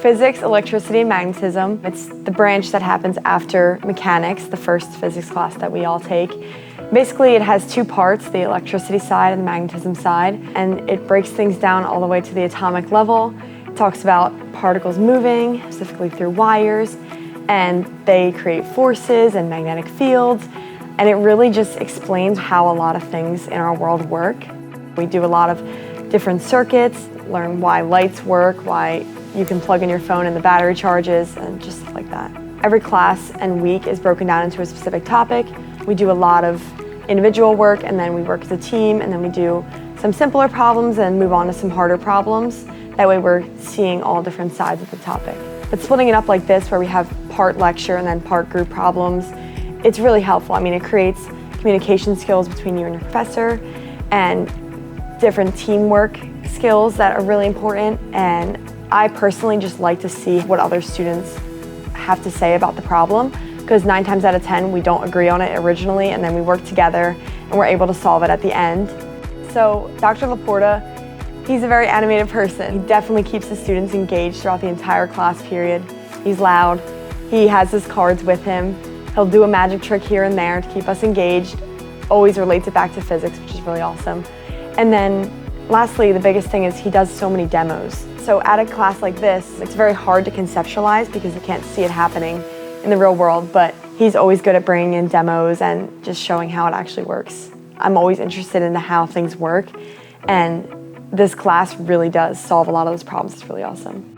Physics, electricity, and magnetism. It's the branch that happens after mechanics, the first physics class that we all take. Basically, it has two parts, the electricity side and the magnetism side, and it breaks things down all the way to the atomic level. It talks about particles moving, specifically through wires, and they create forces and magnetic fields, and it really just explains how a lot of things in our world work. We do a lot of different circuits, learn why lights work, why you can plug in your phone and the battery charges, and just stuff like that. Every class and week is broken down into a specific topic. We do a lot of individual work, and then we work as a team, and then we do some simpler problems and move on to some harder problems. That way we're seeing all different sides of the topic. But splitting it up like this, where we have part lecture and then part group problems, it's really helpful. I mean, it creates communication skills between you and your professor, and different teamwork skills that are really important. And I personally just like to see what other students have to say about the problem, because 9 times out of 10 we don't agree on it originally, and then we work together and we're able to solve it at the end. So Dr. Laporta, he's a very animated person. He definitely keeps the students engaged throughout the entire class period. He's loud, he has his cards with him, he'll do a magic trick here and there to keep us engaged, always relates it back to physics, which is really awesome. And then lastly, the biggest thing is he does so many demos. So at a class like this, it's very hard to conceptualize because you can't see it happening in the real world, but he's always good at bringing in demos and just showing how it actually works. I'm always interested in how things work, and this class really does solve a lot of those problems. It's really awesome.